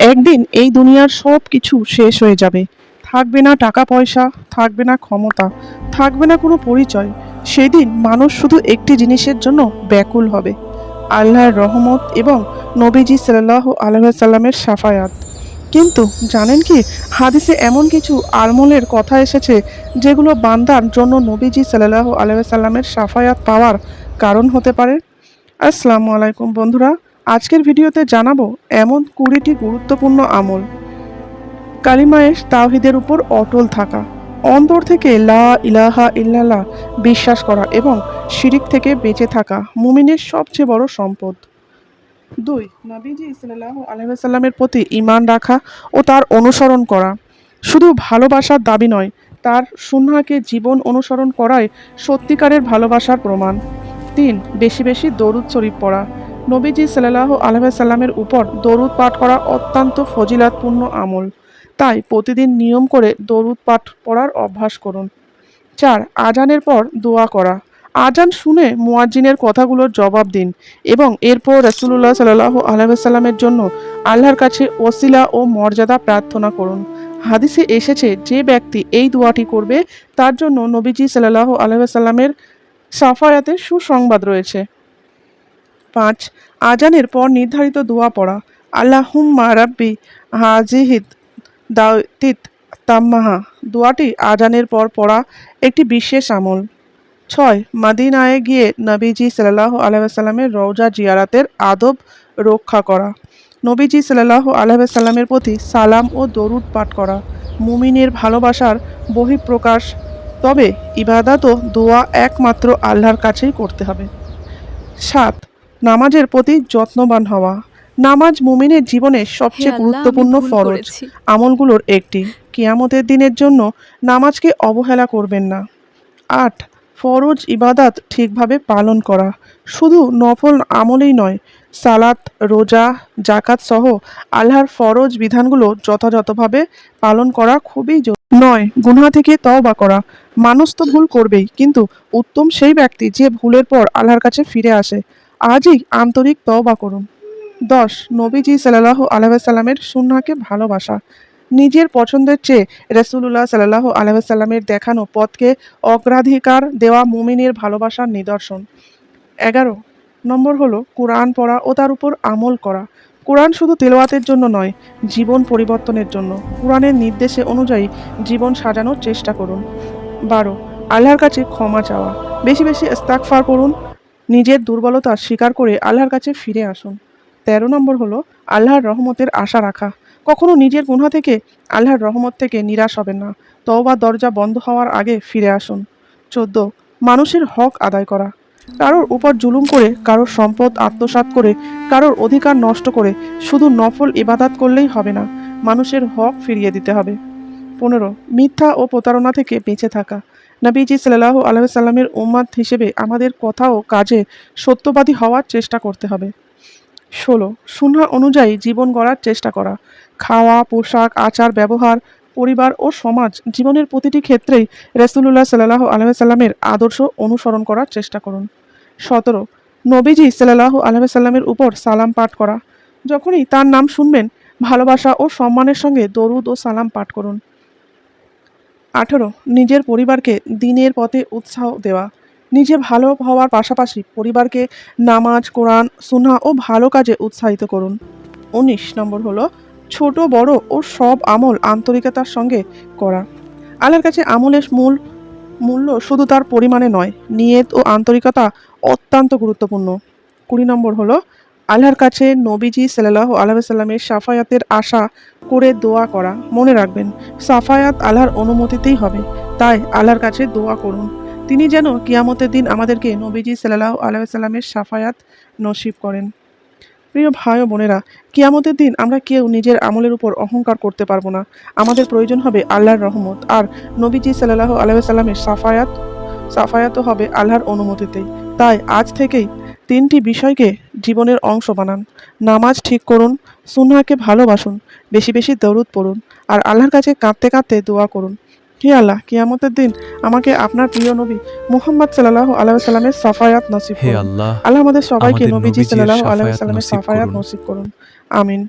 একদিন এই দুনিয়ার সব কিছু শেষ হয়ে যাবে। থাকবে না টাকা পয়সা, থাকবে না ক্ষমতা, থাকবে না কোনো পরিচয়। সেদিন মানুষ শুধু একটি জিনিসের জন্য ব্যাকুল হবে, আল্লাহর রহমত এবং নবীজি সাল্লাল্লাহু আলাইহি ওয়াসাল্লামের শাফায়াত। কিন্তু জানেন কি, হাদিসে এমন কিছু আমলের কথা এসেছে যেগুলো বান্দার জন্য নবীজি সাল্লাল্লাহু আলাইহি ওয়াসাল্লামের শাফায়াত পাওয়ার কারণ হতে পারে। আসসালামু আলাইকুম বন্ধুরা, আজকের ভিডিওতে জানাবো এমন 20টি গুরুত্বপূর্ণ আমল। কালিমায়ে তাওহীদের উপর অটল থাকা, অন্তর থেকে লা ইলাহা ইল্লাল্লাহ বিশ্বাস করা এবং শিরিক থেকে বেঁচে থাকা মুমিনের সবচেয়ে বড় সম্পদ। 2. নবীজি সাল্লাল্লাহু আলাইহি ওয়াসাল্লামের প্রতি ঈমান রাখা ও তার অনুসরণ করা। শুধু ভালোবাসার দাবি নয়, তার সুন্নাহকে জীবন অনুসরণ করাই সত্যিকারের ভালোবাসার প্রমাণ। 3. বেশি বেশি দরুদ শরীফ পড়া। নবীজি সাল্লাল্লাহু আলাইহি ওয়াসাল্লামের উপর দরুদ পাঠ করা অত্যন্ত ফজিলাতপূর্ণ আমল। তাই প্রতিদিন নিয়ম করে দরুদ পাঠ পড়ার অভ্যাস করুন। 4. আজানের পর দোয়া করা। আজান শুনে মুয়াজ্জিনের কথাগুলোর জবাব দিন এবং এরপর রাসূলুল্লাহ সাল্লাল্লাহু আলাইহি ওয়াসাল্লামের জন্য আল্লাহর কাছে ওসিলা ও মর্যাদা প্রার্থনা করুন। হাদিসে এসেছে, যে ব্যক্তি এই দোয়াটি করবে তার জন্য নবীজি সাল্লাল্লাহু আলাইহি ওয়াসাল্লামের শাফায়াতের সুসংবাদ রয়েছে। 5. আজানের পর নির্ধারিত দোয়া পড়া। আল্লাহুম্মা রাব্বি হাজিহিদ দাওতিত তাম্মাহা দোয়াটি আজানের পর পড়া একটি বিশেষ আমল। 6. মদিনায় গিয়ে নবীজি সাল্লাল্লাহু আলাইহি ওয়াসাল্লামের রওজা জিয়ারাতের আদব রক্ষা করা। নবীজি সাল্লাল্লাহু আলাইহি ওয়াসাল্লামের প্রতি সালাম ও দরুদ পাঠ করা মুমিনের ভালোবাসার বহিঃপ্রকাশ। তবে ইবাদত ও দোয়া একমাত্র আল্লাহর কাছেই করতে হবে। 7. নামাজের প্রতি যত্নবান হওয়া। নামাজ মুমিনের জীবনের হে সবচেয়ে আল্লাহ, আমি গুরুত্বপূর্ণ ভুল ফরজ করেছি। আমলগুলোর একটি। কিয়ামতের দিনের জন্য নামাজকে অবহেলা করবেন না। 8. ফরজ ইবাদাত ঠিকভাবে পালন করা। শুধু নফল আমলেই নয়, সালাত, রোজা, জাকাত সহ আল্লাহর ফরজ বিধানগুলো যথাযথভাবে পালন করা খুবই জরুরি। 9. গুনাহ থেকে তওবা করা। মানুষ তো ভুল করবেই, কিন্তু উত্তম সেই ব্যক্তি যে ভুলের পর আল্লাহর কাছে ফিরে আসে। আজই আন্তরিক তওবা করুন। 10. নবীজি সাল্লাল্লাহু আলাইহি ওয়াসাল্লামের সুন্নাহকে ভালোবাসা। নিজের পছন্দের চেয়ে রাসূলুল্লাহ সাল্লাল্লাহু আলাইহি ওয়াসাল্লামের দেখানো পথকে অগ্রাধিকার দেওয়া মুমিনের ভালোবাসার নিদর্শন। 11 নম্বর হলো কোরআন পড়া ও তার উপর আমল করা। কোরআন শুধু তেলাওয়াতের জন্য নয়, জীবন পরিবর্তনের জন্য। কোরআনের নির্দেশে অনুযায়ী জীবন সাজানোর চেষ্টা করুন। 12 আল্লাহর কাছে ক্ষমা চাওয়া। বেশি বেশি ইস্তিগফার করুন। নিজের দুর্বলতা স্বীকার করে আল্লাহর কাছে ফিরে আসুন। 13 নম্বর হলো আল্লাহর রহমতের আশা রাখা। কখনো নিজের গুনাহ থেকে, আল্লাহর রহমত থেকে নিরাশ হবেন না। তওবার দরজা বন্ধ হওয়ার আগে ফিরে আসুন। 14 মানুষের হক আদায় করা। কারোর উপর জুলুম করে, কারোর সম্পদ আত্মসাৎ করে, কারোর অধিকার নষ্ট করে শুধু নফল ইবাদত করলেই হবে না, মানুষের হক ফিরিয়ে দিতে হবে। 15 মিথ্যা ও প্রতারণা থেকে বেঁচে থাকা। নবীজি সাল্লাল্লাহু আলাইহি ওয়াসাল্লামের উম্মত হিসেবে আমাদের কথা ও কাজে সত্যবাদী হওয়ার চেষ্টা করতে হবে। 16 সুন্নাহ অনুযায়ী জীবন গড়ার চেষ্টা করা। খাওয়া, পোশাক, আচার ব্যবহার, পরিবার ও সমাজ জীবনের প্রতিটি ক্ষেত্রেই রাসূলুল্লাহ সাল্লাল্লাহু আলাইহি ওয়াসাল্লামের আদর্শ অনুসরণ করার চেষ্টা করুন। 17 নবীজি সাল্লাল্লাহু আলাইহি ওয়াসাল্লামের উপর সালাম পাঠ করা। যখনই তার নাম শুনবেন, ভালোবাসা ও সম্মানের সঙ্গে দরুদ ও সালাম পাঠ করুন। 18 নিজের পরিবারকে দ্বীনের পথে উৎসাহ দেওয়া। নিজে ভালো হওয়ার পাশাপাশি পরিবারকে নামাজ, কোরআন, সুন্নাহ ও ভালো কাজে উৎসাহিত করুন। 19 নম্বর হলো ছোট বড় ও সব আমল আন্তরিকতার সঙ্গে করা। আল্লাহর কাছে আমলের মূল্য শুধু তার পরিমাণে নয়, নিয়ত ও আন্তরিকতা অত্যন্ত গুরুত্বপূর্ণ। 20 নম্বর হলো আল্লাহর কাছে নবীজি সাল্লাল্লাহু আলাইহি ওয়াসাল্লামের শাফায়াতের আশা করে দোয়া করা। মনে রাখবেন, শাফায়াত আল্লাহর অনুমতিতেই হবে, তাই আল্লাহর কাছে দোয়া করুন তিনি যেন কিয়ামতের দিন আমাদেরকে নবীজি সাল্লাল্লাহু আলাইহি ওয়াসাল্লামের শাফায়াত নসিব করেন। প্রিয় ভাই ও বোনেরা, কিয়ামতের দিন আমরা কেউ নিজের আমলের উপর অহংকার করতে পারবো না। আমাদের প্রয়োজন হবে আল্লাহর রহমত, আর নবীজি সাল্লাল্লাহু আলাইহি ওয়াসাল্লামের সাফায়াতও হবে আল্লাহর অনুমতিতেই। তাই আজ থেকেই 3টি বিষয়কে জীবনের অংশ বানান। নামাজ ঠিক করুন, সুন্নাহকে ভালোবাসুন, বেশি বেশি দরুদ পড়ুন, আর আল্লাহর কাছে কাঁদতে কাঁদতে দোয়া করুন। হে আল্লাহ, কিয়ামতের দিন আমাকে আপনার প্রিয় নবী মুহাম্মদ সাল্লাল্লাহু আলাইহি ওয়াসাল্লামের শাফায়াত নসিব হে করুন। আল্লাহ, আল্লাহ আমাদের সবাইকে আমাদের নবীজি নবীজির সাল্লাল্লাহু আলাইহি শাফায়াত ওয়াসাল্লামের নসিব শাফায়াত করুন। নসিব করুন। আমিন।